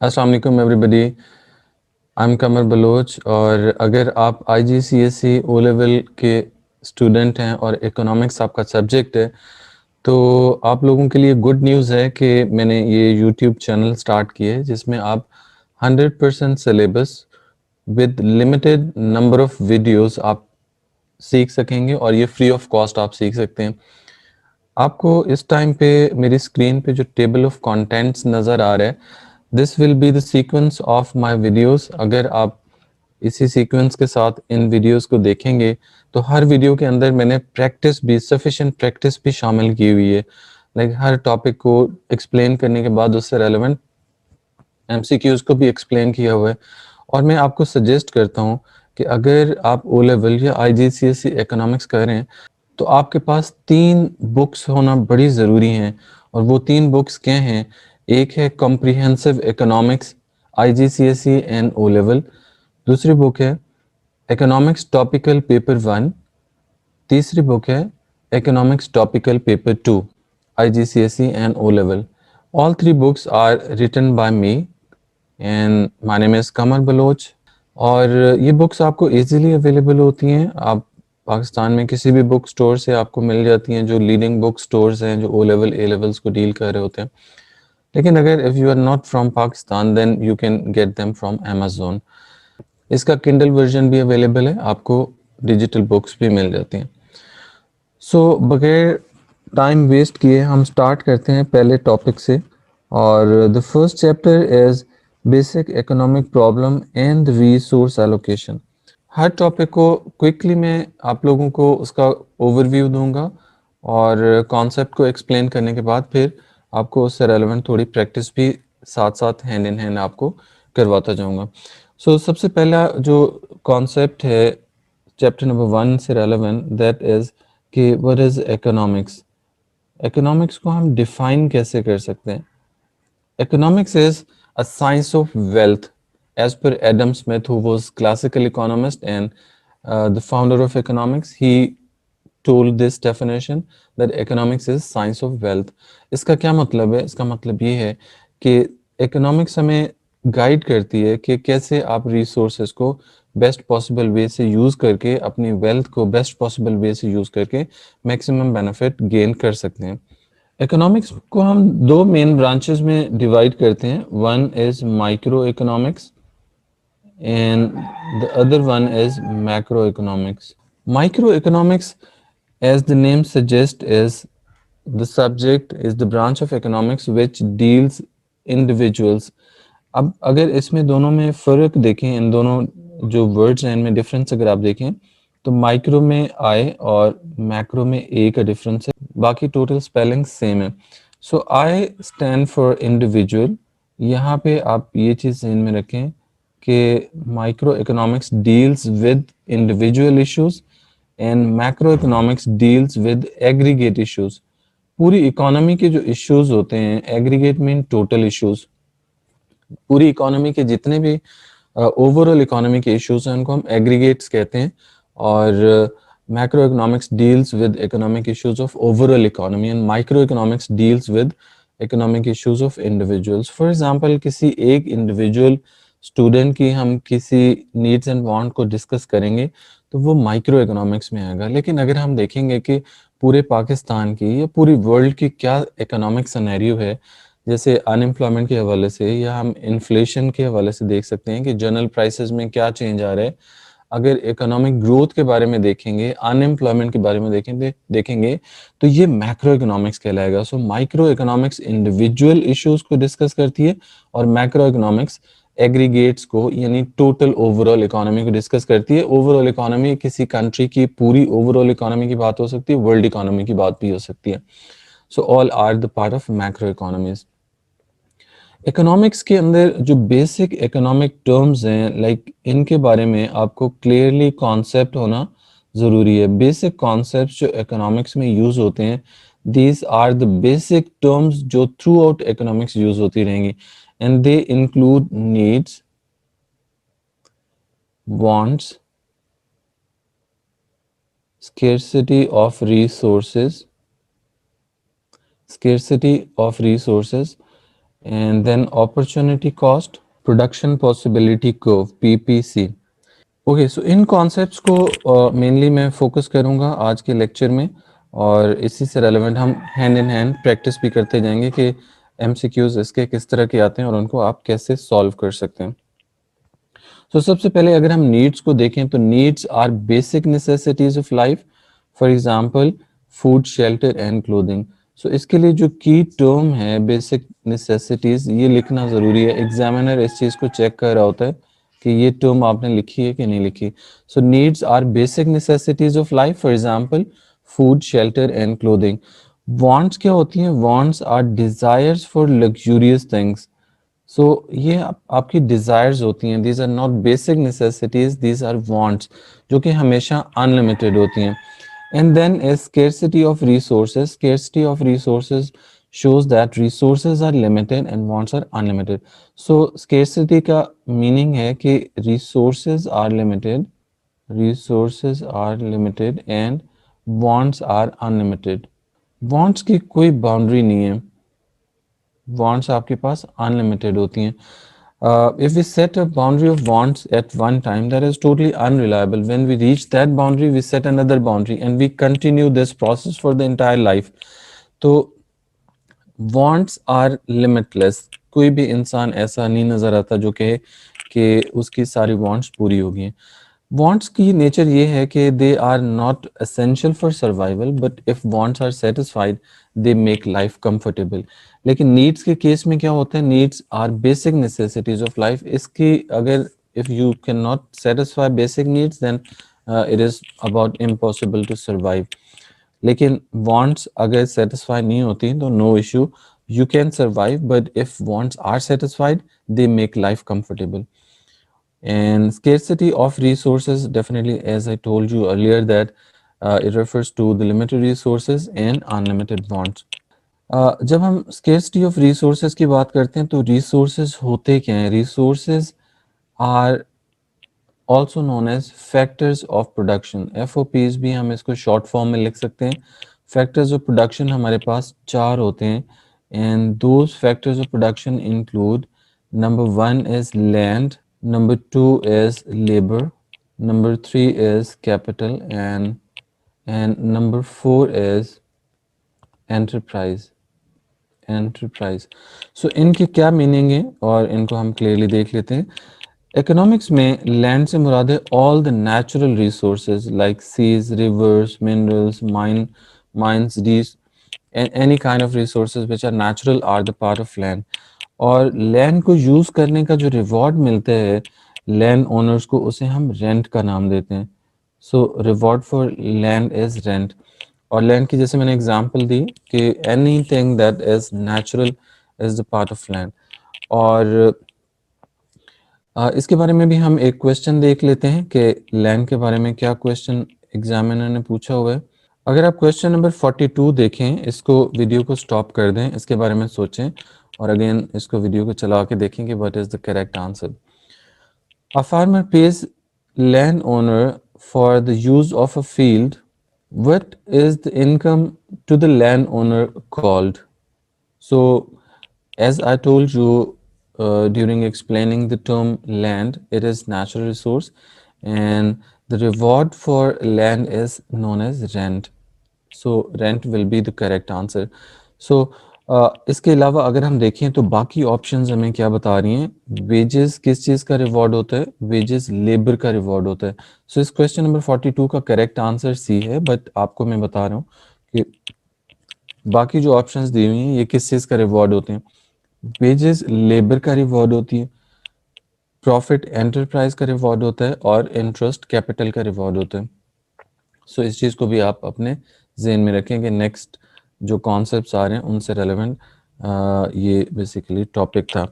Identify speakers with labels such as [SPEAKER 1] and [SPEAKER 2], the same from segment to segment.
[SPEAKER 1] अस्सलाम वालेकुम everybody. I am Qamar Baloch. और अगर आप आईजीसीएसई ओ लेवल के स्टूडेंट हैं और इकोनॉमिक्स आपका सब्जेक्ट है तो आप लोगों के लिए गुड न्यूज़ है कि मैंने ये यूट्यूब चैनल स्टार्ट किया है जिसमें आप 100% syllabus with limited number of videos आप सीख सकेंगे और ये फ्री ऑफ कॉस्ट आप सीख सकते हैं। आपको इस टाइम पे मेरी स्क्रीन पे जो टेबल ऑफ कंटेंट्स नज़र आ रहा है, this will be the sequence of my videos. अगर आप इसी सीक्वेंस के साथ इन वीडियोस को देखेंगे तो हर वीडियो के अंदर मैंने प्रैक्टिस भी सफिशिएंट प्रैक्टिस भी शामिल की हुई है। लाइक हर टॉपिक को एक्सप्लेन करने के बाद उससे रेलेवेंट एमसीक्यूज को भी एक्सप्लेन किया हुआ है। और मैं आपको सजेस्ट करता हूँ कि अगर आप ओ लेवल या आईजीसीएसई इकोनॉमिक्स कर रहे हैं तो आपके पास 3 बुक्स होना बड़ी ज़रूरी हैं। और वो 3 बुक्स क्या हैं? एक है comprehensive economics IGCSE and O level. दूसरी बुक है इकोनॉमिक्स टॉपिकल पेपर 1। तीसरी बुक है economics topical paper 2 IGCSE and O level. All 3 books are written by me and my name is Qamar Baloch. और ये बुक्स आपको इजीली अवेलेबल होती हैं। आप पाकिस्तान में किसी भी बुक स्टोर से आपको मिल जाती हैं, जो लीडिंग बुक स्टोर्स हैं जो ओ लेवल ए लेवल्स को डील कर रहे होते हैं। लेकिन अगर if you are not from Pakistan then you can get them from Amazon. इसका किंडल वर्जन भी अवेलेबल है, आपको डिजिटल बुक्स भी मिल जाती हैं। सो बगैर टाइम वेस्ट किए हम स्टार्ट करते हैं पहले टॉपिक से। और the first chapter is basic economic problem and resource allocation. Her topic को क्विकली मैं आप लोगों को उसका ओवरव्यू दूंगा और कॉन्सेप्ट को एक्सप्लेन करने के बाद फिर आपको उससे रेलेवेंट थोड़ी प्रैक्टिस भी साथ साथ हैंड इन हैंड आपको करवाता जाऊंगा। सो सबसे पहला जो कॉन्सेप्ट है चैप्टर नंबर 1 से रेलेवेंट दैट इज़ कि व्हाट इज़ इकोनॉमिक्स। इकोनॉमिक्स को हम डिफाइन कैसे कर सकते हैं? Economics is a science of wealth, as per Adam Smith, who was classical economist and the founder of economics. He told this definition that economics is science of wealth. इसका क्या मतलब है? इसका मतलब ये है कि economics हमें गाइड करती है कि कैसे आप रिसोर्सेज को बेस्ट पॉसिबल वे से यूज़ करके अपनी वेल्थ को बेस्ट पॉसिबल वे से यूज़ करके मैक्सिमम बेनिफिट गेन कर सकते हैं। इकोनॉमिक्स को हम दो मेन ब्रांचेस में डिवाइड करते हैं। One is micro economics and the other one is macro economics. Micro economics, as the name suggests, is the subject is the branch of economics which deals individuals। अब अगर इसमें दोनों में फ़र्क देखें, इन दोनों जो वर्ड्स हैं इनमें डिफरेंस अगर आप देखें तो माइक्रो में आई और मैक्रो में ए का डिफरेंस है, बाकी टोटल स्पेलिंग सेम है। सो आई स्टैंड फॉर इंडिविजुअल। यहाँ पे आप ये चीज़ ध्यान में रखें कि micro economics deals with individual issues and macro economics deals with aggregate issues. पूरी इकोनॉमी के जो इश्यूज होते हैं, एग्रीगेट मीन टोटल इश्यूज, पूरी इकोनॉमी के जितने भी ओवरऑल इकोनॉमी के इश्यूज हैं उनको हम एग्रीगेट्स कहते हैं। और macro economics deals with economic issues of overall economy and micro economics deals with economic issues of individuals. For example किसी एक इंडिविजुअल स्टूडेंट की हम किसी नीड्स एंड वांट को डिस्कस करेंगे तो वो माइक्रो इकोनॉमिक्स में आएगा। लेकिन अगर हम देखेंगे कि पूरे पाकिस्तान की या पूरी वर्ल्ड की क्या इकोनॉमिक सिनेरियो है, जैसे अनएम्प्लॉयमेंट के हवाले से या हम इन्फ्लेशन के हवाले से देख सकते हैं कि जनरल प्राइसेस में क्या चेंज आ रहा है। अगर इकोनॉमिक ग्रोथ के बारे में देखेंगे, अनएम्प्लॉयमेंट के बारे में देखेंगे तो ये मैक्रो इकोनॉमिक्स कहलाएगा। So micro economics individual issues को डिस्कस करती है और मैक्रो इकोनॉमिक्स एग्रीगेट्स को यानी टोटल ओवरऑल इकोनॉमी को डिस्कस करती है। ओवरऑल इकोनॉमी किसी कंट्री की पूरी ओवरऑल इकोनॉमी की बात हो सकती है, वर्ल्ड इकोनॉमी की बात भी हो सकती है। So all are the part of macro economies. Economics के अंदर जो बेसिक इकोनॉमिक टर्म्स हैं, लाइक इनके बारे में आपको क्लियरली कॉन्सेप्ट होना ज़रूरी है। बेसिक कॉन्सेप्ट्स जो इकोनॉमिक्स में यूज़ होते हैं, these are the basic terms जो थ्रू आउट इकोनॉमिक्स यूज़ होती रहेंगी and they include needs, wants, scarcity of resources, scarcity of resources and then opportunity cost, production possibility curve, PPC. Okay, so इन concepts को mainly मैं focus करूंगा आज के lecture में, और इसी से रेलेवेंट हम हैंड इन हैंड प्रैक्टिस भी करते जाएंगे कि एमसीक्यूज इसके किस तरह के आते हैं और उनको आप कैसे सॉल्व कर सकते हैं। तो सबसे पहले अगर हम नीड्स को देखें तो needs are basic necessities of life, for example food, shelter and clothing. So इसके लिए जो की टर्म है बेसिक नेसेसिटीज, ये लिखना ज़रूरी है। एग्जामिनर इस चीज़ को चेक कर रहा होता है कि ये टर्म आपने लिखी है कि नहीं लिखी। So needs are basic necessities of life, for example food, shelter and clothing. Wants क्या होती हैं? Wants are desires for luxurious things. So ये आपकी डिज़ायर्स होती हैं। These are not basic necessities, these are wants, जो कि हमेशा अनलिमिटेड होती हैं। And then is scarcity of resources. Scarcity of resources shows that resources are limited and wants are unlimited. So scarcity का meaning है कि resources are limited and wants are unlimited. wants की कोई बाउंड्री नहीं है, wants आपके पास unlimited होती हैं। If we set a boundary of wants at one time, that is totally unreliable. When we reach that boundary, we set another boundary and we continue this process for the entire life. तो wants are limitless. कोई भी इंसान ऐसा नहीं नज़र आता जो कहे कि उसकी सारी wants पूरी होगी हैं। wants की नेचर ये है कि they are not essential for survival, but if wants are satisfied, they make life comfortable. लेकिन needs के केस में क्या होता है? needs are basic necessities of life. इसकी अगर if you cannot satisfy basic needs, then it is about impossible to survive. लेकिन wants अगर satisfy नहीं होती तो no issue, you can survive, but if wants are satisfied, they make life comfortable. And scarcity of resources, definitely, as I told you earlier, that it refers to the limited resources and unlimited wants. जब हम scarcity of resources की बात करते हैं तो resources होते क्या हैं? Resources are also known as factors of production. FOPs भी हम इसको short form में लिख सकते हैं। Factors of production हमारे पास 4 होते हैं, and those factors of production include: number 1 is land, number 2 is labor, number 3 is capital, and number 4 is enterprise. So इनके क्या मीनिंग है और इनको हम क्लियरली देख लेते हैं। इकोनॉमिक्स में लैंड से मुराद है all the natural resources like seas, rivers, minerals, mines, these, any kind of resources which are natural are the part of land. और लैंड को यूज़ करने का जो रिवॉर्ड मिलता है लैंड ओनर्स को, उसे हम रेंट का नाम देते हैं। So reward for land is rent. और लैंड की जैसे मैंने एग्जांपल दी कि anything that is natural is the part of land. और इसके बारे में भी हम एक क्वेश्चन देख लेते हैं कि लैंड के बारे में क्या क्वेश्चन एग्जामिनर ने पूछा हुआ है। अगर आप क्वेश्चन नंबर 42 देखें, इसको वीडियो को स्टॉप कर दें, इसके बारे में सोचें और अगेन इसको वीडियो को चला के देखें कि what is the correct answer. A farmer pays landowner for the use of a field. What is the income to the landowner called? So, as I told you during explaining the term land, it is natural resource, and the reward for land is known as rent. So rent will be the correct answer. So इसके अलावा अगर हम देखें तो बाकी options हमें क्या बता रही हैं? वेजेस किस चीज़ का रिवॉर्ड होता है? वेजेस लेबर का रिवॉर्ड होता है। सो इस क्वेश्चन नंबर 42 का करेक्ट आंसर सी है, बट आपको मैं बता रहा हूँ कि बाकी जो ऑप्शंस दी हुई हैं ये किस चीज़ का रिवॉर्ड होते हैं? वेजेस लेबर का रिवॉर्ड होती है, प्रॉफिट एंटरप्राइज का रिवॉर्ड होता है, और इंटरेस्ट कैपिटल का रिवॉर्ड होता है। सो इस चीज़ को भी आप अपने जहन में रखें कि नेक्स्ट जो कॉन्सेप्ट्स आ रहे हैं उनसे रेलेवेंट ये बेसिकली टॉपिक था।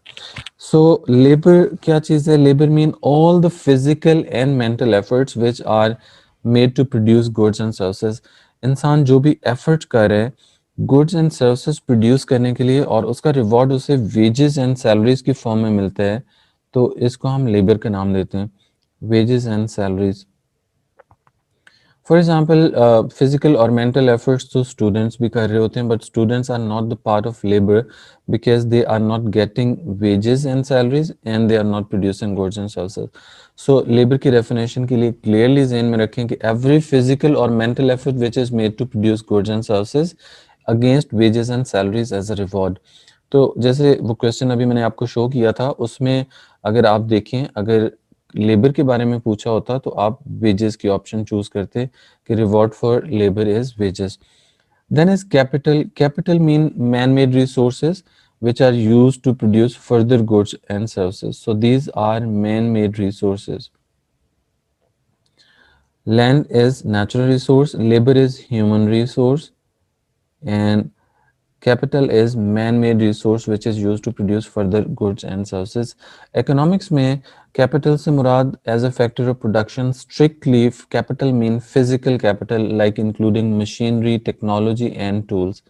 [SPEAKER 1] सो लेबर क्या चीज़ है? Labour mean all the physical and mental efforts which are made to produce goods and services. इंसान जो भी एफर्ट कर रहे हैं गुड्स एंड सर्विसेज प्रोड्यूस करने के लिए और उसका रिवॉर्ड उसे वेजेस एंड सैलरीज की फॉर्म में मिलता है, तो इसको हम लेबर का नाम देते हैं, wages and salaries. For example physical और मेंटल एफर्ट्स तो स्टूडेंट्स भी कर रहे होते हैं, but students are not the part of labour because they are not getting wages and salaries and they are not producing goods and services. So labour की definition के लिए क्लियरली जहन में रखें कि एवरी फिजिकल और mental effort which is made to produce goods and services against wages and salaries as a reward. तो जैसे वो क्वेश्चन अभी मैंने आपको शो किया था, उसमें अगर आप देखें, अगर लेबर के बारे में पूछा होता तो आप वेजेस की ऑप्शन चूज करते कि reward for labour is wages. Then is capital. Capital mean man made resources which are used to produce further goods and services. So these are man-made resources. Land is natural resource, labor is human resource, and capital is man-made resource which is used to produce further goods and services. Economics में capital से मुराद as a factor of production, strictly capital mean physical capital like including machinery, technology and tools.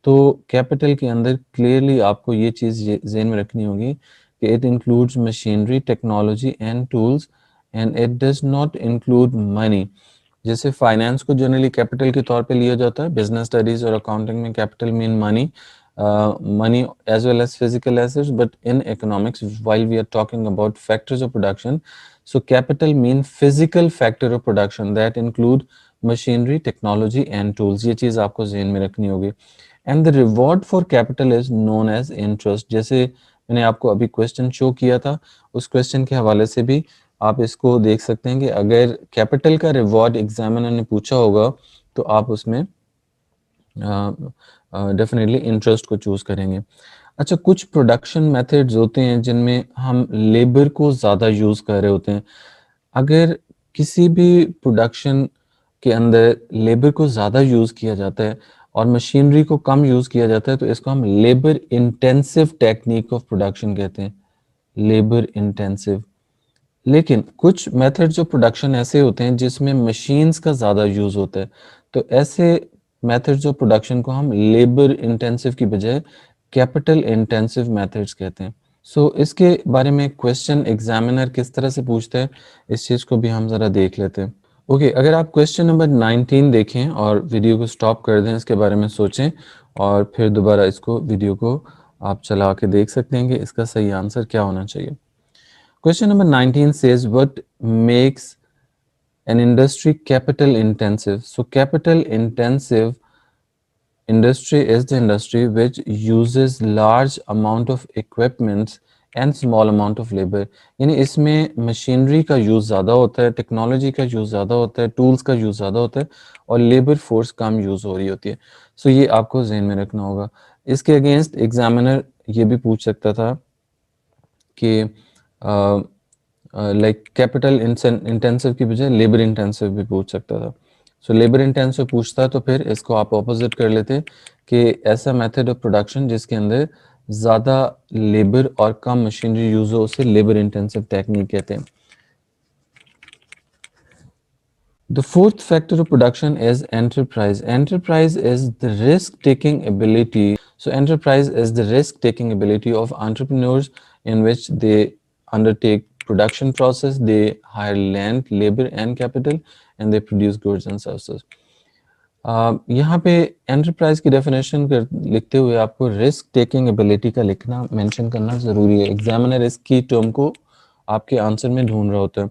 [SPEAKER 1] तो capital के अंदर clearly आपको ये चीज़ ज़हन में रखनी होगी कि it includes machinery, technology and tools and it does not include money. जैसे फाइनेंस को जनरली कैपिटल के तौर पे लिया जाता है, बिजनेस स्टडीज और अकाउंटिंग में capital mean money, money as well as physical assets, but in economics while we are talking about factors of production, so capital mean physical factor of production that include machinery, technology and tools। ये चीज़ आपको ज़हन में रखनी होगी। And the reward for capital is known as interest. जैसे मैंने आपको अभी क्वेश्चन शो किया था, उस क्वेश्चन के हवाले से भी आप इसको देख सकते हैं कि अगर कैपिटल का रिवॉर्ड एग्जामिनर ने पूछा होगा तो आप उसमें डेफिनेटली इंटरेस्ट को चूज करेंगे। अच्छा, कुछ प्रोडक्शन मेथड्स होते हैं जिनमें हम लेबर को ज़्यादा यूज़ कर रहे होते हैं। अगर किसी भी प्रोडक्शन के अंदर लेबर को ज़्यादा यूज़ किया जाता है और मशीनरी को कम यूज़ किया जाता है तो इसको हम labour intensive technique of production कहते हैं, लेबर इंटेंसिव। लेकिन कुछ मेथड्स ऑफ प्रोडक्शन ऐसे होते हैं जिसमें मशीन्स का ज़्यादा यूज़ होता है, तो ऐसे मेथड्स ऑफ प्रोडक्शन को हम लेबर इंटेंसिव की बजाय कैपिटल इंटेंसिव मेथड्स कहते हैं। इसके बारे में क्वेश्चन एग्जामिनर किस तरह से पूछता है, इस चीज़ को भी हम ज़रा देख लेते हैं। ओके, अगर आप क्वेश्चन नंबर 19 देखें और वीडियो को स्टॉप कर दें, इसके बारे में सोचें और फिर दोबारा इसको वीडियो को आप चला के देख सकते हैं कि इसका सही आंसर क्या होना चाहिए। Question number 19 says, what makes an industry capital intensive? So capital intensive industry is the industry which uses large amount of equipments and small amount of labor। यानी इसमें मशीनरी का यूज़ ज़्यादा होता है, टेक्नोलॉजी का यूज़ ज़्यादा होता है, टूल्स का यूज़ ज़्यादा होता है और लेबर फोर्स कम यूज़ हो रही होती है। ये आपको जहन में रखना होगा। इसके अगेंस्ट एग्जामिनर ये भी पूछ सकता था कि लाइक कैपिटल इंटेंसिव की बजाय लेबर इंटेंसिव भी पूछ सकता था। लेबर इंटेंसिव पूछता तो फिर इसको आप ऑपोजिट कर लेते कि ऐसा मेथड ऑफ प्रोडक्शन जिसके अंदर ज़्यादा लेबर और कम मशीनरी यूज़ हो उसे लेबर इंटेंसिव टेक्निक कहते हैं। The fourth factor of production is enterprise. Enterprise is the risk-taking ability. So enterprise is the risk-taking ability of entrepreneurs in which they undertake production process, they hire land, labor and capital and they produce goods and services. यहाँ पे enterprise की definition लिखते हुए आपको risk taking ability का लिखना mention करना ज़रूरी है। एग्जामिनर इसकी टर्म को आपके आंसर में ढूंढ रहा होता है।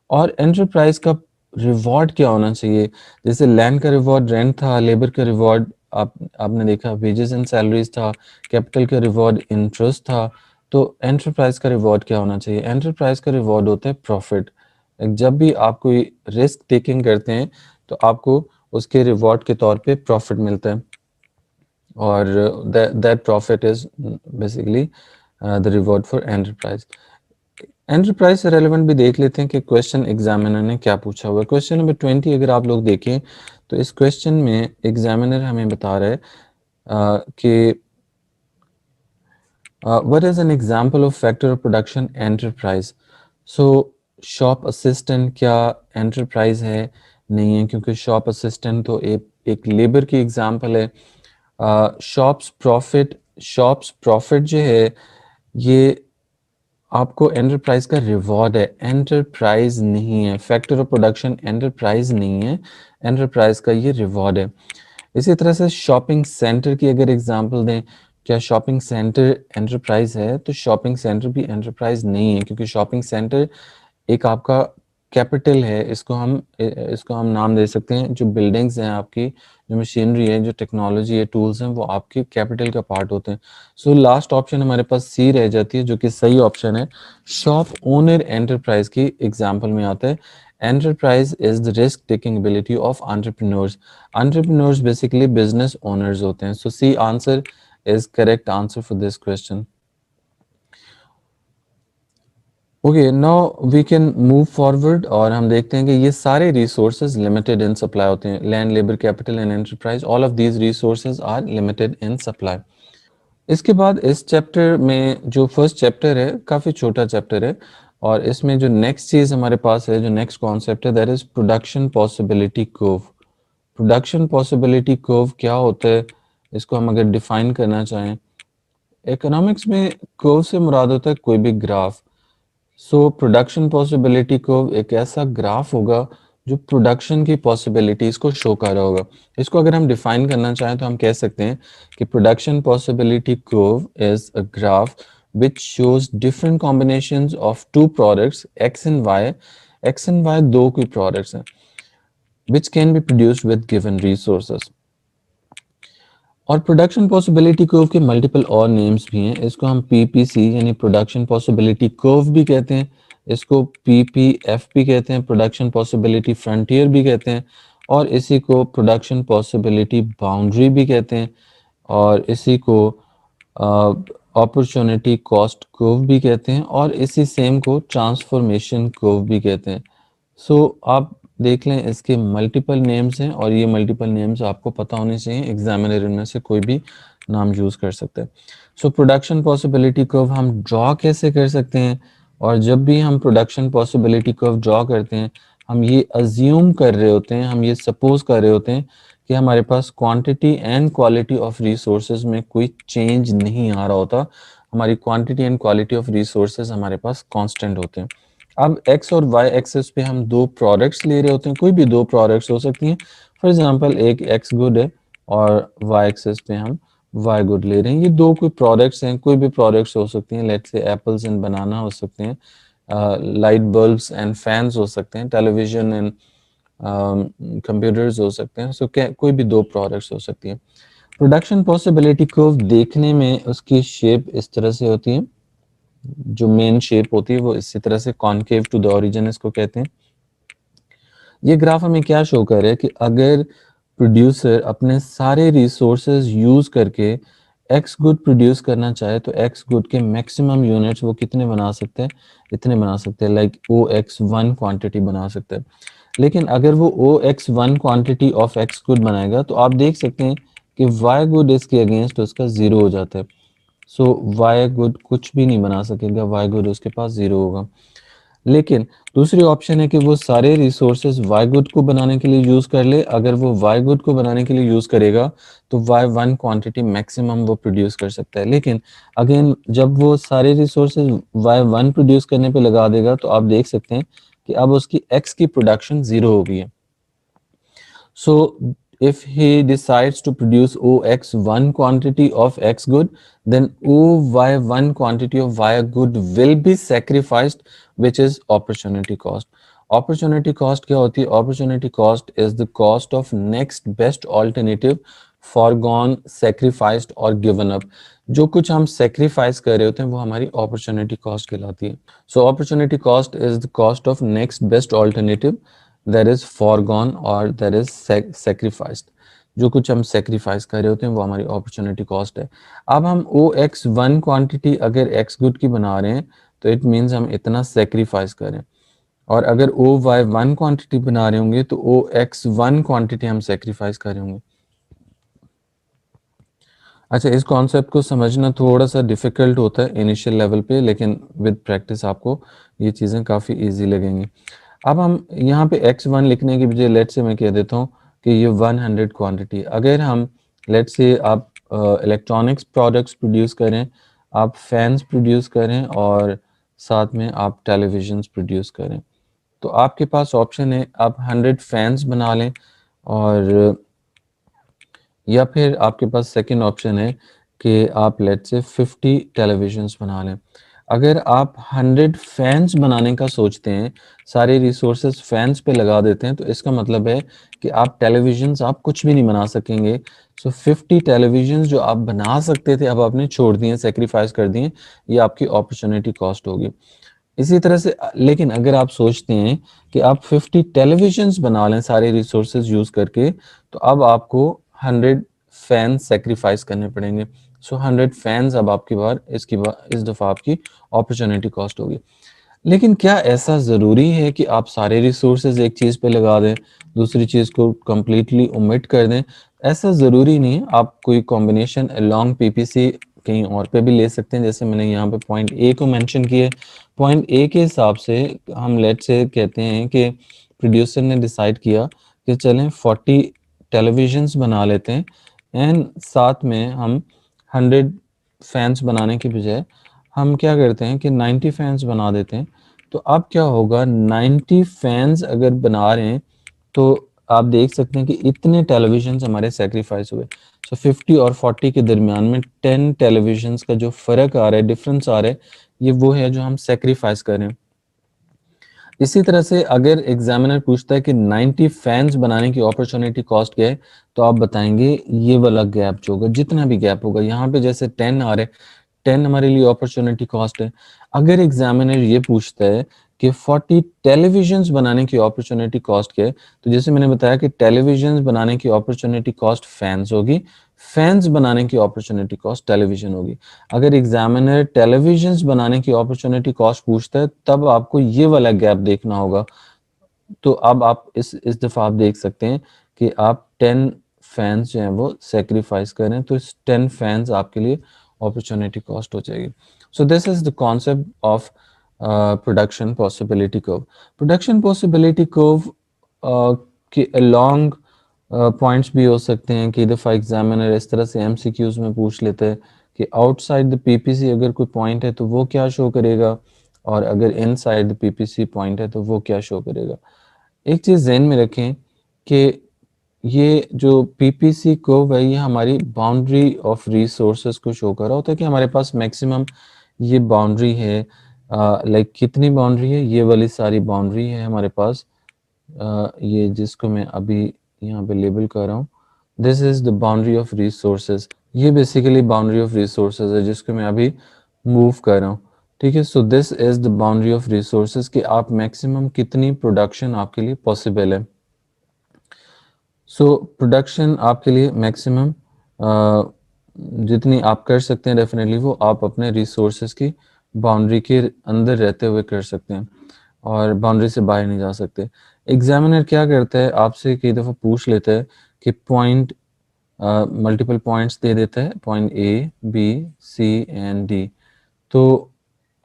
[SPEAKER 1] और एंटरप्राइज का रिवॉर्ड क्या होना चाहिए, जैसे लैंड का रिवॉर्ड रेंट था, लेबर का रिवॉर्ड आपने देखा वेजेस एंड सैलरीज था, कैपिटल का रिवॉर्ड इंटरेस्ट था। तो एंटरप्राइज का रिवॉर्ड क्या होना चाहिए? एंटरप्राइज का रिवॉर्ड होता है प्रॉफिट। जब भी आप कोई रिस्क टेकिंग करते हैं तो आपको उसके रिवॉर्ड के तौर पे प्रॉफिट मिलता है और that profit is basically the reward for enterprise. Enterprise से रेलेवेंट भी देख लेते हैं कि क्वेश्चन एग्जामिनर ने क्या पूछा हुआ है। क्वेश्चन नंबर 20 अगर आप लोग देखें तो इस क्वेश्चन में एग्जामिनर हमें बता रहा है कि what is an example of factor of production enterprise. Shop assistant क्या एंटरप्राइज है? नहीं है, क्योंकि शॉप असिस्टेंट तो एक लेबर की एग्जांपल है। शॉप्स प्रॉफिट जो है ये आपको एंटरप्राइज का रिवॉर्ड है, एंटरप्राइज नहीं है। फैक्टर ऑफ प्रोडक्शन एंटरप्राइज नहीं है, एंटरप्राइज का ये रिवॉर्ड है। इसी तरह से शॉपिंग सेंटर की अगर एग्जांपल दें, क्या शॉपिंग सेंटर एंटरप्राइज है? तो शॉपिंग सेंटर भी एंटरप्राइज नहीं है, क्योंकि शॉपिंग सेंटर एक आपका कैपिटल है। इसको हम नाम दे सकते हैं। जो बिल्डिंग्स हैं आपकी, जो मशीनरी है, जो टेक्नोलॉजी है, टूल्स हैं, वो आपके कैपिटल का पार्ट होते हैं। सो लास्ट ऑप्शन हमारे पास सी रह जाती है, जो कि सही ऑप्शन है। शॉप ओनर एंटरप्राइज की एग्जाम्पल में आता है। Enterprise is the risk taking ability of entrepreneurs. Entrepreneurs basically business owners होते हैं। So C answer is correct answer for this question. Okay, now we can move forward और हम देखते हैं कि ये सारे रिसोर्सेज लिमिटेड इन सप्लाई होते हैं। Land, labour, capital and enterprise, all of these resources are limited in supply. इसके बाद इस चैप्टर में जो फर्स्ट चैप्टर है, काफ़ी छोटा चैप्टर है, और इसमें जो नेक्स्ट चीज़ हमारे पास है, जो नेक्स्ट कॉन्सेप्ट है, that is production possibility curve. Production possibility curve क्या होता है, इसको हम अगर डिफाइन करना चाहें, इकोनॉमिक्स में कर्व से मुराद होता है कोई भी graph. So production possibility curve एक ऐसा ग्राफ होगा जो प्रोडक्शन की पॉसिबिलिटीज को शो कर रहा होगा। इसको अगर हम डिफाइन करना चाहें तो हम कह सकते हैं कि production possibility curve is a graph which shows different combinations of two products x and y। x and y दो कोई products हैं which can be produced with given resources। और प्रोडक्शन पॉसिबिलिटी कर्व के मल्टीपल और names भी हैं। इसको हम पीपीसी यानी प्रोडक्शन पॉसिबिलिटी कर्व भी कहते हैं, इसको पीपीएफ भी कहते हैं, प्रोडक्शन पॉसिबिलिटी फ्रंटियर भी कहते हैं, और इसी को प्रोडक्शन पॉसिबिलिटी बाउंड्री भी कहते हैं, और इसी को अपॉर्चुनिटी कॉस्ट कर्व भी कहते हैं, और इसी सेम को ट्रांसफॉर्मेशन कर्व भी कहते हैं। सो आप देख लें, इसके मल्टीपल नेम्स हैं, और ये मल्टीपल नेम्स आपको पता होने चाहिए। एग्जामिनर इनमें से कोई भी नाम यूज़ कर सकते हैं। सो प्रोडक्शन पॉसिबिलिटी कर्व हम ड्रॉ कैसे कर सकते हैं? और जब भी हम प्रोडक्शन पॉसिबिलिटी कर्व ड्रॉ करते हैं, हम ये अज्यूम कर रहे होते हैं, हम ये सपोज कर रहे होते हैं कि हमारे पास quantity and quality of resources में कोई चेंज नहीं आ रहा होता। हमारी quantity and quality of resources हमारे पास कांस्टेंट होते हैं। अब एक्स और वाई एक्सेस पे हम दो प्रोडक्ट्स ले रहे होते हैं, कोई भी दो प्रोडक्ट्स हो सकती हैं। फॉर एग्जांपल एक एक्स गुड है और वाई एक्सेस पे हम वाई गुड ले रहे हैं। ये दो कोई प्रोडक्ट्स हैं, कोई भी प्रोडक्ट्स हो सकती हैं। लेट्स से एप्पल्स एंड बनाना हो सकते हैं, लाइट बल्ब्स एंड फैंस हो सकते हैं, टेलीविजन एंड कंप्यूटर्स हो सकते हैं। सो कोई भी दो प्रोडक्ट्स हो सकती हैं। प्रोडक्शन पॉसिबिलिटी कर्व देखने में उसकी शेप इस तरह से होती है, जो मेन शेप होती है वो इसी तरह से कॉनकेव टू द ओरिजिन इसको कहते हैं। ये ग्राफ हमें क्या शो कर रहा है कि अगर प्रोड्यूसर अपने सारे रिसोर्सेज यूज करके एक्स गुड प्रोड्यूस करना चाहे तो एक्स गुड के मैक्सिमम यूनिट्स वो कितने बना सकते हैं? इतने बना सकते हैं, like O X one quantity बना सकते हैं। लेकिन अगर वो O X one quantity of X good बनाएगा तो आप देख सकते हैं कि वाई गुड इसके अगेंस्ट उसका जीरो हो जाता है। सो वाई गुड कुछ भी नहीं बना सकेगा, वाई गुड उसके पास जीरो होगा। लेकिन दूसरी ऑप्शन है कि वो सारे रिसोर्सेज वाई गुड को बनाने के लिए यूज कर ले। अगर वो वाई गुड को बनाने के लिए यूज करेगा तो वाई वन क्वांटिटी मैक्सिमम वो प्रोड्यूस कर सकता है। लेकिन अगेन जब वो सारे रिसोर्सेज वाई वन प्रोड्यूस करने पे लगा देगा तो आप देख सकते हैं कि अब उसकी एक्स की प्रोडक्शन जीरो हो गई है। So if he decides to produce OX1 quantity of X good, then OY1 quantity of Y good will be sacrificed, which is opportunity cost. Opportunity cost क्या होती है? Opportunity cost is the cost of next best alternative foregone, sacrificed or given up. जो कुछ हम sacrifice कर रहे होते हैं वो हमारी opportunity cost कहलाती है। So opportunity cost is the cost of next best alternative that is foregone or that is sacrificed। जो कुछ हम सेक्रीफाइस कर रहे होते हैं वो हमारी अपॉर्चुनिटी कॉस्ट है। अब हम ओ एक्स वन क्वान्टिटी अगर एक्स गुड की बना रहे हैं तो इट मीन्स हम इतना सेक्रीफाइस करें, और अगर ओ वाई वन क्वान्टिटी बना रहे होंगे तो ओ एक्स वन क्वान्टिटी हम सेक्रीफाइस कर रहे होंगे। अच्छा, इस कॉन्सेप्ट को समझना थोड़ा सा डिफिकल्ट होता है इनिशियल लेवल पे, लेकिन विद प्रैक्टिस आपको ये चीज़ें काफ़ी इजी लगेंगी। अब हम यहाँ पे x1 लिखने की बजाय लेट से मैं कह देता हूँ कि ये 100 क्वांटिटी। अगर हम लेट से आप इलेक्ट्रॉनिक्स प्रोडक्ट्स प्रोड्यूस करें, आप फैंस प्रोड्यूस करें और साथ में आप टेलीविजन्स प्रोड्यूस करें। तो आपके पास ऑप्शन है, आप 100 फैन्स बना लें, और या फिर आपके पास सेकंड ऑप्शन है कि आप लेट्स से 50 टेलीविजन्स बना लें। अगर आप 100 फैन्स बनाने का सोचते हैं, सारे रिसोर्सेज फैन्स पे लगा देते हैं, तो इसका मतलब है कि आप टेलीविजन्स आप कुछ भी नहीं बना सकेंगे। सो 50 टेलीविजन्स जो आप बना सकते थे, अब आपने छोड़ दिए, सेक्रीफाइस कर दिए, ये आपकी अपॉर्चुनिटी कॉस्ट होगी। इसी तरह से लेकिन अगर आप सोचते हैं कि आप 50 टेलीविजन्स बना लें सारे रिसोर्सेज यूज़ करके, तो अब आपको 100 फैन सेक्रीफाइस करने पड़ेंगे। सो 100 फैन्स अब आपकी बार इस दफ़ा आपकी अपॉर्चुनिटी कॉस्ट होगी। लेकिन क्या ऐसा ज़रूरी है कि आप सारे रिसोर्सेज एक चीज़ पे लगा दें, दूसरी चीज़ को कंप्लीटली ओमिट कर दें? ऐसा ज़रूरी नहीं है, आप कोई कॉम्बिनेशन अलोंग पीपीसी कहीं और पे भी ले सकते हैं, जैसे मैंने यहाँ पे पॉइंट ए को मेंशन किया है। पॉइंट ए के हिसाब से हम लेट्स से कहते हैं कि प्रोड्यूसर ने डिसाइड किया कि चलें 40 टेलीविजन्स बना लेते हैं, एंड साथ में हम 100 फैन्स बनाने की बजाय हम क्या करते हैं कि 90 फैन्स बना देते हैं। तो अब क्या होगा, 90 फैन्स अगर बना रहे हैं, तो आप देख सकते हैं कि इतने टेलीविजन्स हमारे सैक्रिफाइस हुए। सो 50 और 40 के दरमियान में 10 टेलीविजन्स का जो फ़र्क आ रहा है, डिफरेंस आ रहा है, ये वो है जो हम सैक्रिफाइस कर रहे हैं। इसी तरह से अगर एग्जामिनर पूछता है कि 90 फैन्स बनाने की अपॉर्चुनिटी कॉस्ट क्या है, तो आप बताएंगे ये वाला गैप जो होगा, जितना भी गैप होगा, यहाँ पे जैसे 10 आ रहे हैं, 10 हमारे लिए अपॉर्चुनिटी कॉस्ट है। अगर एग्जामिनर ये पूछता है कि 40 टेलीविजन्स बनाने की अपॉर्चुनिटी कॉस्ट क्या है, तो जैसे मैंने बताया कि टेलीविजन्स बनाने की अपॉर्चुनिटी कॉस्ट फैन्स होगी, फैन्स बनाने की अपॉर्चुनिटी कॉस्ट टेलीविजन होगी। अगर एग्जामिनर टेलीविजन्स बनाने की अपॉर्चुनिटी कॉस्ट पूछता है, तब आपको ये वाला गैप देखना होगा। तो अब आप इस दफ़ा आप देख सकते हैं कि आप 10 फैन्स जो हैं वो सैक्रिफाइस करें, तो इस 10 फैन्स आपके लिए अपॉर्चुनिटी कॉस्ट हो जाएगी। सो this is the concept of production possibility curve. Production possibility curve के अलोंग पॉइंट्स भी हो सकते हैं। कई दफ़ा एग्जामिनर इस तरह से एमसीक्यूज़ में पूछ लेते हैं कि आउटसाइड द पीपीसी अगर कोई पॉइंट है तो वो क्या शो करेगा, और अगर इनसाइड द पीपीसी पॉइंट है तो वो क्या शो करेगा। एक चीज़ ज़हन में रखें कि ये जो पीपीसी कर्व है, ये हमारी बाउंड्री ऑफ रिसोर्सेज को शो कर रहा होता है कि हमारे पास मैक्सिमम ये बाउंड्री है। लाइक कितनी बाउंड्री है, ये वाली सारी बाउंड्री है हमारे पास। ये जिसको मैं अभी यहाँ पे लेबल कर रहा हूँ, this is the boundary of resources. ये बेसिकली बाउंड्री ऑफ रिसोर्सेज है जिसको मैं अभी मूव कर रहा हूँ। ठीक है, सो this is the boundary of resources कि आप मैक्सिमम कितनी प्रोडक्शन आपके लिए पॉसिबल है। सो प्रोडक्शन आपके लिए मैक्सिमम जितनी आप कर सकते हैं, डेफिनेटली वो आप अपने रिसोर्सेज की बाउंड्री के अंदर रहते हुए कर सकते हैं, और बाउंड्री से बाहर नहीं जा सकते। एग्जामिनर क्या करता है, आपसे कई दफ़ा पूछ लेता है कि पॉइंट मल्टीपल पॉइंट्स दे देता है, point A, B, C and D. तो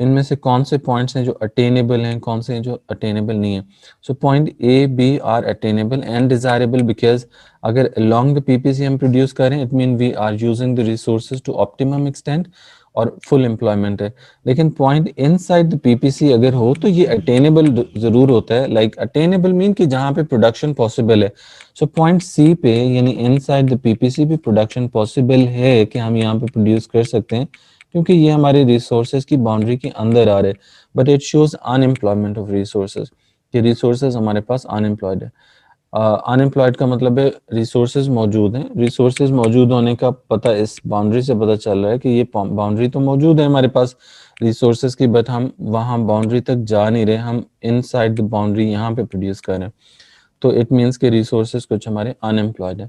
[SPEAKER 1] इनमें से कौन से पॉइंट्स हैं जो अटेनेबल हैं, कौन से हैं जो अटेनेबल नहीं है। So point A B are attainable and desirable, because अगर अलोंग द पीपीसी हम प्रोड्यूस करें, it mean we are using the resources to optimum extent और फुल एम्प्लॉयमेंट है। लेकिन पॉइंट इनसाइड द पीपीसी अगर हो तो ये अटेनेबल ज़रूर होता है। लाइक अटेनेबल मीन कि जहाँ पे प्रोडक्शन पॉसिबल है। सो पॉइंट सी पे यानी इनसाइड द पीपीसी भी प्रोडक्शन पॉसिबल है कि हम यहाँ पे प्रोड्यूस कर सकते हैं, क्योंकि ये हमारे रिसोर्सेज की बाउंड्री के अंदर आ रहे हैं। But it shows unemployment of resources, कि रिसोर्सेज हमारे पास अनएम्प्लॉयड है। अनएम्प्लॉयड का मतलब है रिसोर्सेज मौजूद हैं। रिसोर्सेज मौजूद होने का पता इस बाउंड्री से पता चल रहा है कि ये बाउंड्री तो मौजूद है हमारे पास रिसोर्सेज की, बट हम वहाँ बाउंड्री तक जा नहीं रहे, हम इनसाइड द बाउंड्री यहाँ पे प्रोड्यूस कर रहे हैं। तो इट मीन्स के रिसोर्सेज कुछ हमारे अनएम्प्लॉयड है।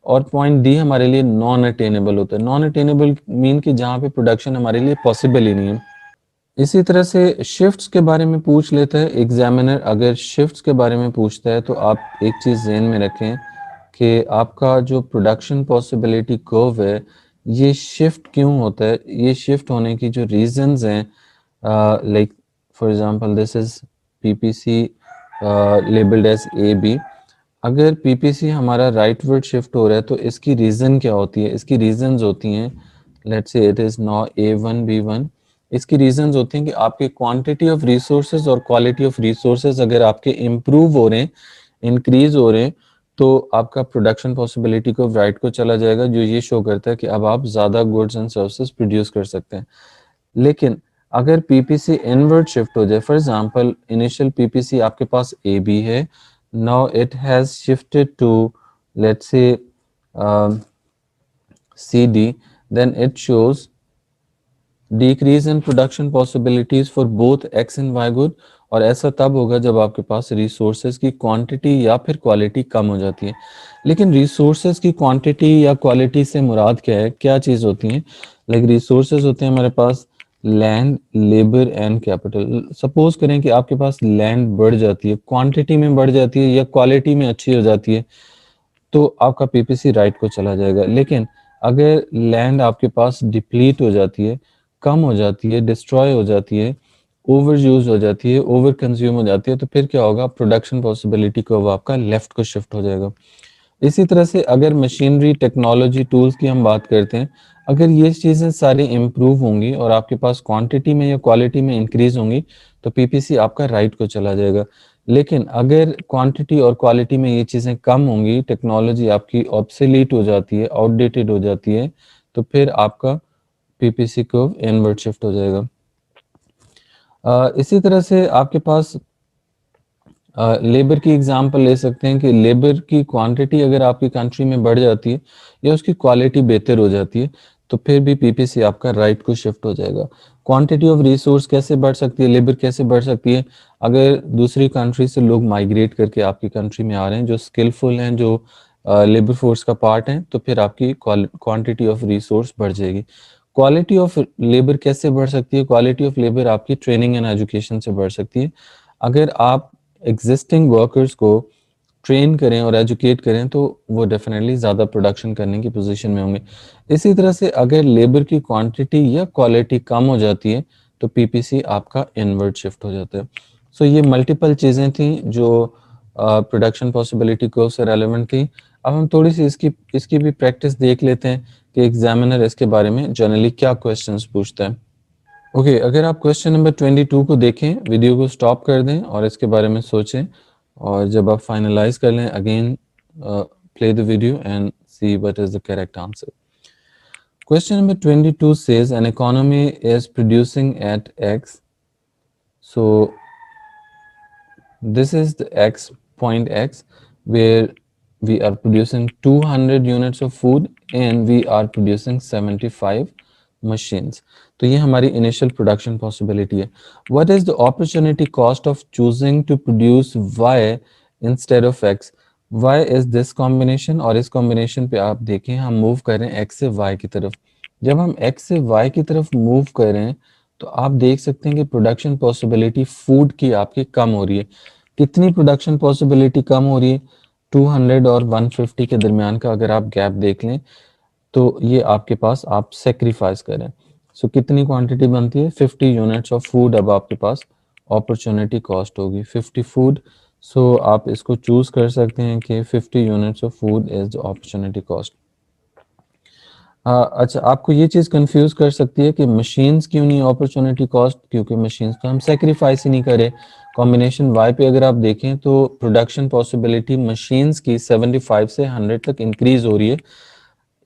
[SPEAKER 1] और पॉइंट डी हमारे लिए नॉन अटेनेबल होता है। नॉन अटेनेबल मीन कि जहाँ पे प्रोडक्शन हमारे लिए पॉसिबल ही नहीं है। इसी तरह से शिफ्ट्स के बारे में पूछ लेता है एग्जामिनर। अगर शिफ्ट्स के बारे में पूछता है तो आप एक चीज़ ज़हन में रखें कि आपका जो प्रोडक्शन पॉसिबिलिटी कर्व है, ये शिफ्ट क्यों होता है। ये शिफ्ट होने की जो रीजंस हैं, like for example this is PPC labelled as A B. अगर पीपीसी हमारा राइटवर्ड शिफ्ट हो रहा है तो इसकी रीज़न क्या होती है। इसकी रीजंस होती हैं, let's say it is now A1 B1 इसकी रीजंस होती हैं कि आपके क्वांटिटी ऑफ रिसोर्सेज और क्वालिटी ऑफ रिसोर्सेज अगर आपके इम्प्रूव हो रहे हैं, इंक्रीज हो रहे हैं, तो आपका प्रोडक्शन पॉसिबिलिटी को राइट को चला जाएगा, जो ये शो करता है कि अब आप ज़्यादा गुड्स एंड सर्विसेज प्रोड्यूस कर सकते हैं। लेकिन अगर पीपीसी इनवर्ट शिफ्ट हो जाए, फॉर एग्जांपल इनिशियल पीपीसी आपके पास ए बी है, now it has shifted to let's say C D, then it shows decrease in production possibilities for both x and y good। और ऐसा तब होगा जब आपके पास रिसोर्सेज की क्वांटिटी या फिर क्वालिटी कम हो जाती है। लेकिन रिसोर्सेज की क्वांटिटी या क्वालिटी से मुराद क्या है, क्या चीज़ होती है? लाइक रिसोर्सेज होते हैं हमारे पास land, labour and capital. Suppose करें कि आपके पास लैंड बढ़ जाती है, क्वांटिटी में बढ़ जाती है या क्वालिटी में अच्छी हो जाती है, तो आपका पीपीसी राइट को चला जाएगा। लेकिन अगर लैंड आपके पास डिप्लीट हो जाती है, कम हो जाती है, डिस्ट्रॉय हो जाती है, ओवर यूज हो जाती है, ओवर कंज्यूम हो जाती है, तो फिर क्या होगा? प्रोडक्शन पॉसिबिलिटी को वो आपका लेफ्ट को शिफ्ट हो जाएगा। इसी तरह से अगर मशीनरी, टेक्नोलॉजी, टूल्स की हम बात करते हैं, अगर ये चीज़ें सारी इम्प्रूव होंगी और आपके पास क्वांटिटी में या क्वालिटी में इंक्रीज होंगी, तो पीपीसी आपका राइट को चला जाएगा। लेकिन अगर क्वांटिटी और क्वालिटी में ये चीज़ें कम होंगी, टेक्नोलॉजी आपकी ऑब्सोलीट हो जाती है, आउटडेटेड हो जाती है, तो फिर आपका पीपीसी कर्व इनवर्ट शिफ्ट हो जाएगा। इसी तरह से आपके पास लेबर की एग्जांपल ले सकते हैं कि लेबर की क्वांटिटी अगर आपकी कंट्री में बढ़ जाती है या उसकी क्वालिटी बेहतर हो जाती है, तो फिर भी पीपीसी आपका राइट को शिफ्ट हो जाएगा। क्वांटिटी ऑफ रिसोर्स कैसे बढ़ सकती है, लेबर कैसे बढ़ सकती है? अगर दूसरी कंट्री से लोग माइग्रेट करके आपकी कंट्री में आ रहे हैं, जो स्किलफुल हैं, जो लेबर फोर्स का पार्ट हैं, तो फिर आपकी क्वांटिटी ऑफ रिसोर्स बढ़ जाएगी। क्वालिटी ऑफ लेबर कैसे बढ़ सकती है? क्वालिटी ऑफ लेबर आपकी ट्रेनिंग एंड एजुकेशन से बढ़ सकती है। अगर आप एग्जिस्टिंग वर्कर्स को ट्रेन करें और एजुकेट करें, तो वो डेफिनेटली ज़्यादा प्रोडक्शन करने की पोजीशन में होंगे। इसी तरह से अगर लेबर की क्वांटिटी या क्वालिटी कम हो जाती है, तो पीपीसी आपका इनवर्ट शिफ्ट हो जाता है। सो ये मल्टीपल चीज़ें थी जो प्रोडक्शन पॉसिबिलिटी को से रेलेवेंट थी। अब हम थोड़ी सी इसकी भी प्रैक्टिस देख लेते हैं कि एग्जामिनर इसके बारे में जनरली क्या क्वेश्चंस पूछता है। ओके, अगर आप क्वेश्चन नंबर 22 को देखें, वीडियो को स्टॉप कर दें और इसके बारे में सोचें, और जब आप फाइनलाइज कर लें, again play the video and see what is the correct answer. Question number 22 says an economy is producing at x, so this is the x, point x, where we are producing 200 units of food and we are producing 75 machines। तो ये हमारी initial production possibility है। What is the opportunity cost of choosing to produce y instead of x? y is this combination, और इस combination पे आप देखें हम मूव कर रहे हैं x से y की तरफ। जब हम x से y की तरफ मूव कर रहे हैं, तो आप देख सकते हैं कि प्रोडक्शन पॉसिबिलिटी फूड की आपकी कम हो रही है। कितनी प्रोडक्शन पॉसिबिलिटी कम हो रही है? 200 और 150 के दरमियान का अगर आप गैप देख लें, तो ये आपके पास आप सेक्रीफाइस करें। सो कितनी क्वांटिटी बनती है? 50 यूनिट्स ऑफ फूड अब आपके पास अपॉर्चुनिटी कॉस्ट होगी, 50 फूड। सो आप इसको चूज कर सकते हैं कि 50 units of food is the opportunity cost. अच्छा, आपको ये चीज़ कंफ्यूज कर सकती है कि मशीन्स क्यों नहीं अपॉर्चुनिटी कॉस्ट? क्योंकि मशीन्स तो हम सेक्रीफाइस ही नहीं करें। कॉम्बिनेशन वाई पे अगर आप देखें, तो प्रोडक्शन पॉसिबिलिटी मशीन्स की 75 से 100 तक इंक्रीज हो रही है।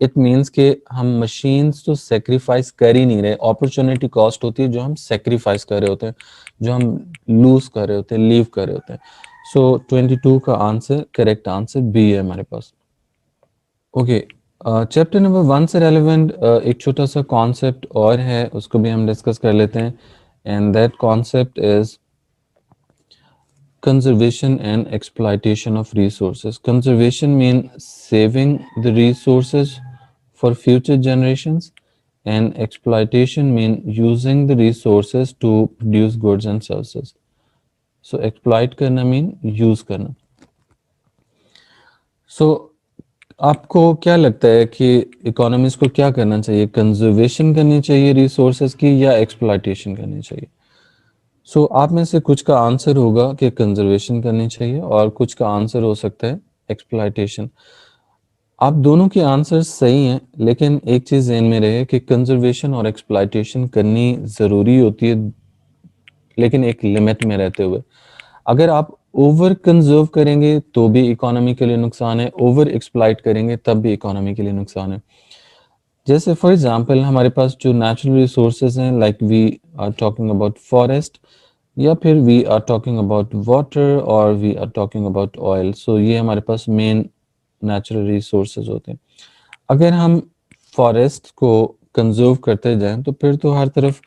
[SPEAKER 1] इट मीन्स कि हम मशीन्स तो सेक्रीफाइस कर ही नहीं रहे। अपॉर्चुनिटी कॉस्ट होती है जो हम सेक्रीफाइस कर रहे होते हैं, जो हम लूज कर रहे होते हैं, लीव कर रहे होते हैं। सो 22 का आंसर, करेक्ट आंसर बी है हमारे पास। ओके, चैप्टर नंबर 1 से रेलेवेंट एक छोटा सा कॉन्सेप्ट और है, उसको भी हम डिस्कस कर लेते हैं, and that concept is conservation and exploitation of resources. Conservation means saving the resources for future generations, and exploitation means using the resources to produce goods and services. So exploit करना mean use करना। So आपको क्या लगता है कि economist को क्या करना चाहिए? कंजर्वेशन करनी चाहिए रिसोर्सेज की या एक्सप्लॉयटेशन करनी चाहिए? सो आप में से कुछ का आंसर होगा कि कंजर्वेशन करनी चाहिए और कुछ का आंसर हो सकता है एक्सप्लॉयटेशन। आप दोनों के आंसर्स सही हैं, लेकिन एक चीज़ ज़हन में रहे कि कंज़र्वेशन और एक्सप्लॉइटेशन करनी ज़रूरी होती है, लेकिन एक लिमिट में रहते हुए। अगर आप ओवर कंज़र्व करेंगे तो भी इकोनॉमी के लिए नुकसान है, ओवर एक्सप्लॉइट करेंगे तब भी इकोनॉमी के लिए नुकसान है। जैसे फॉर एग्ज़ाम्पल हमारे पास जो नेचुरल रिसोर्सेज़ हैं, like we are talking about forest, या फिर we are talking about water, और we are talking about oil. So ये हमारे पास मेन नेचुरल रिसोर्सेज होते हैं। अगर हम फॉरेस्ट को कंजर्व करते जाएं तो फिर तो हर तरफ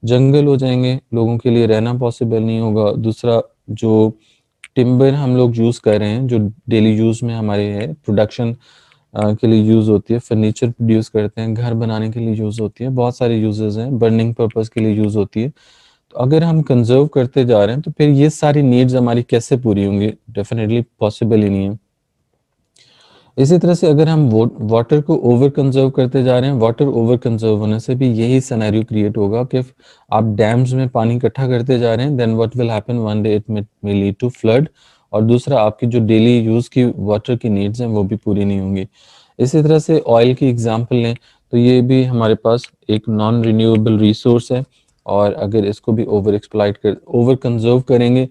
[SPEAKER 1] जंगल हो जाएंगे, लोगों के लिए रहना पॉसिबल नहीं होगा। दूसरा, जो टिम्बर हम लोग यूज़ कर रहे हैं, जो डेली यूज़ में हमारे है, प्रोडक्शन के लिए यूज़ होती है, फर्नीचर प्रोड्यूस करते हैं, घर बनाने के लिए यूज़ होती है, बहुत सारे यूजेस हैं, बर्निंग पर्पस के लिए यूज़ होती है। तो अगर हम कंजर्व करते जा रहे हैं तो फिर ये सारी नीड्स हमारी कैसे पूरी होंगी? डेफिनेटली पॉसिबल ही नहीं है। इसी तरह से अगर हम वाटर को ओवर कंजर्व करते जा रहे हैं, वाटर ओवर कंजर्व होने से भी यही सिनेरियो क्रिएट होगा कि आप डैम्स में पानी इकट्ठा करते जा रहे हैं, then what will happen, one day it may lead to flood. और दूसरा, आपकी जो डेली यूज़ की वाटर की नीड्स हैं वो भी पूरी नहीं होंगी। इसी तरह से ऑयल की एग्जांपल लें तो ये भी हमारे पास एक नॉन रिन्यूएबल रिसोर्स है, और अगर इसको भी ओवर कंजर्व करेंगे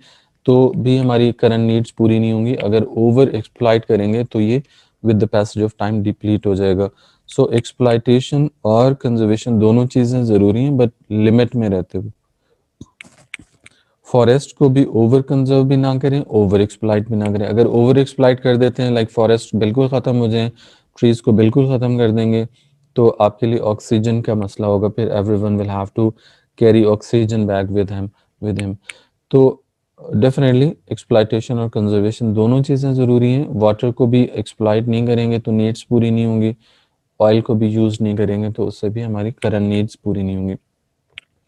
[SPEAKER 1] तो भी हमारी करंट नीड्स पूरी नहीं होंगी। अगर ओवर एक्सप्लॉइट करेंगे तो ये with the passage of time deplete हो जाएगा। सो एक्सप्लॉइटेशन और कंजर्वेशन दोनों चीज़ें ज़रूरी हैं, बट लिमिट में रहते हुए। फॉरेस्ट को भी ओवर कंजर्व भी ना करें, ओवर एक्सप्लॉइट भी ना करें। अगर ओवर एक्सप्लॉइट कर देते हैं, लाइक फॉरेस्ट बिल्कुल ख़त्म हो जाए, ट्रीज़ को बिल्कुल ख़त्म कर देंगे, तो आपके लिए ऑक्सीजन का मसला होगा। फिर everyone will have to carry oxygen bag with him. तो डेफिनेटली एक्सप्लॉइटेशन और कंजर्वेशन दोनों चीज़ें ज़रूरी हैं। वाटर को भी एक्सप्लॉइट नहीं करेंगे तो नीड्स पूरी नहीं होंगी, ऑयल को भी यूज़ नहीं करेंगे तो उससे भी हमारी करंट नीड्स पूरी नहीं होंगी।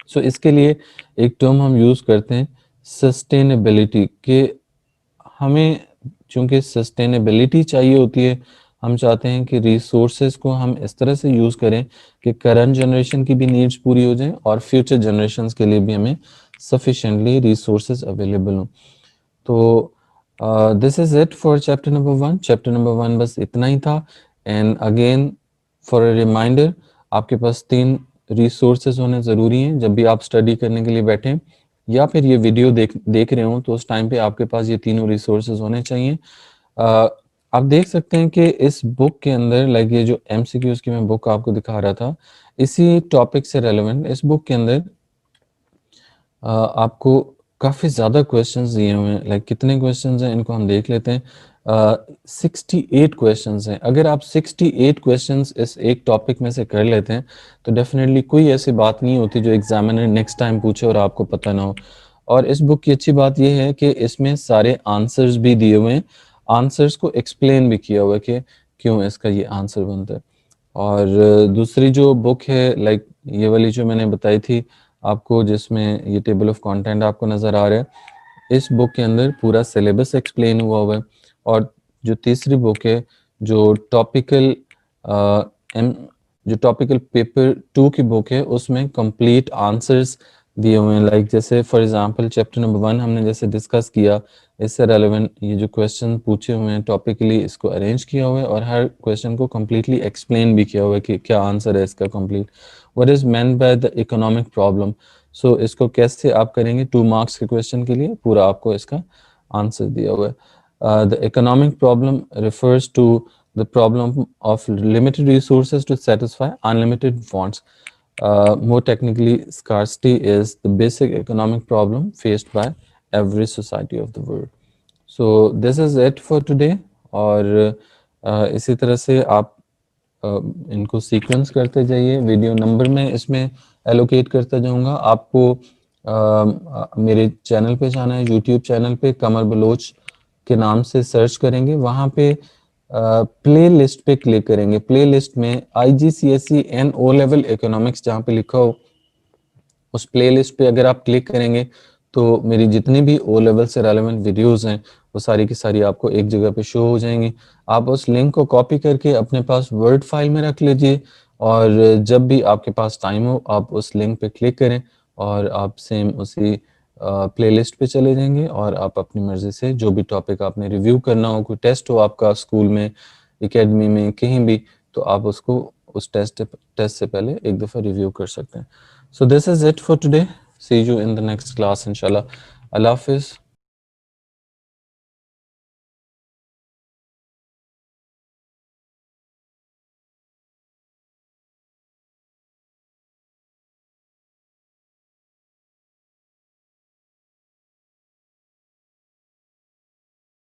[SPEAKER 1] सो इसके लिए एक टर्म हम यूज़ करते हैं, सस्टेनेबिलिटी, के हमें चूँकि सस्टेनेबिलिटी चाहिए होती है, हम चाहते हैं कि रिसोर्सेज़ को हम इस तरह से यूज़ करें कि करंट जनरेशन की भी नीड्स पूरी हो जाएँ और फ्यूचर जनरेशंस के लिए भी हमें सफिशिएंटली रिसोर्सेज़ अवेलेबल हों। तो this is it for chapter number 1। Chapter number 1 बस इतना ही था। And again for a reminder, आपके पास 3 रिसोर्सेज़ होने ज़रूरी हैं जब भी आप स्टडी करने के लिए बैठें, या फिर ये वीडियो देख रहे हों तो उस टाइम पे आपके पास ये तीनों रिसोर्सेज़ होने चाहिए। अ, आप देख सकते हैं कि इस बुक के अंदर, लाइक ये जो एमसीक्यूज़ की मैं बुक आपको दिखा रहा था, इसी टॉपिक से रेलेवेंट इस बुक के अंदर आपको काफ़ी ज़्यादा क्वेश्चंस दिए हुए हैं। लाइक कितने क्वेश्चंस हैं इनको हम देख लेते हैं। 68 क्वेश्चंस हैं। अगर आप 68 क्वेश्चंस इस एक टॉपिक में से कर लेते हैं तो डेफिनेटली कोई ऐसी बात नहीं होती जो एग्जामिनर नेक्स्ट टाइम पूछे और आपको पता ना हो। और इस बुक की अच्छी बात ये है कि इसमें सारे आंसर्स भी दिए हुए हैं, आंसर्स को एक्सप्लेन भी किया हुआ है कि क्यों इसका ये आंसर बनता है। और दूसरी जो बुक है, लाइक ये वाली जो मैंने बताई थी आपको, जिसमें ये टेबल ऑफ कंटेंट आपको नज़र आ रहा है, इस बुक के अंदर पूरा सिलेबस एक्सप्लेन हुआ है। और जो तीसरी बुक है, जो टॉपिकल अ, एम जो टॉपिकल पेपर 2 की बुक है, उसमें कंप्लीट आंसर्स दिए हुए हैं। लाइक जैसे फॉर एग्जांपल चैप्टर नंबर 1 हमने जैसे डिस्कस किया, इससे रेलेवेंट ये जो क्वेश्चन पूछे हुए हैं टॉपिकली, इसको अरेंज किया हुआ है और हर क्वेश्चन को कंप्लीटली एक्सप्लेन भी किया हुआ है कि क्या आंसर है इसका complete, what is meant by the economic problem. So इसको कैसे आप करेंगे, 2 मार्क्स के क्वेश्चन के लिए पूरा आपको इसका आंसर दिया हुआ है। The economic problem refers to the problem of limited resources to satisfy unlimited wants. More technically, scarcity is the basic economic problem faced by every society of the world. So this is it for today. और इसी तरह से आप इनको sequence करते जाइए, video number में इसमें एलोकेट करता जाऊंगा आपको। मेरे चैनल पे जाना है, यूट्यूब चैनल पे कमर बलोच के नाम से सर्च करेंगे, वहाँ पे प्ले लिस्ट पे क्लिक करेंगे। प्ले लिस्ट में IGCSE and O level economics जहाँ पे लिखा हो, उस प्लेलिस्ट पे अगर आप क्लिक करेंगे तो मेरी जितनी भी ओ लेवल से रेलेवेंट वीडियोस हैं वो सारी की सारी आपको एक जगह पे शो हो जाएंगी। आप उस लिंक को कॉपी करके अपने पास वर्ड फाइल में रख लीजिए, और जब भी आपके पास टाइम हो आप उस लिंक पे क्लिक करें और आप सेम उसी प्लेलिस्ट पे चले जाएंगे और आप अपनी मर्जी से जो भी टॉपिक आपने रिव्यू करना हो, कोई टेस्ट हो आपका स्कूल में एकेडमी में, कहीं भी, तो आप उसको उस टेस्ट से पहले एक दफ़ा रिव्यू कर सकते हैं. So this is it for today. See you in the next class इंशाल्लाह. अल्लाह हाफिज़.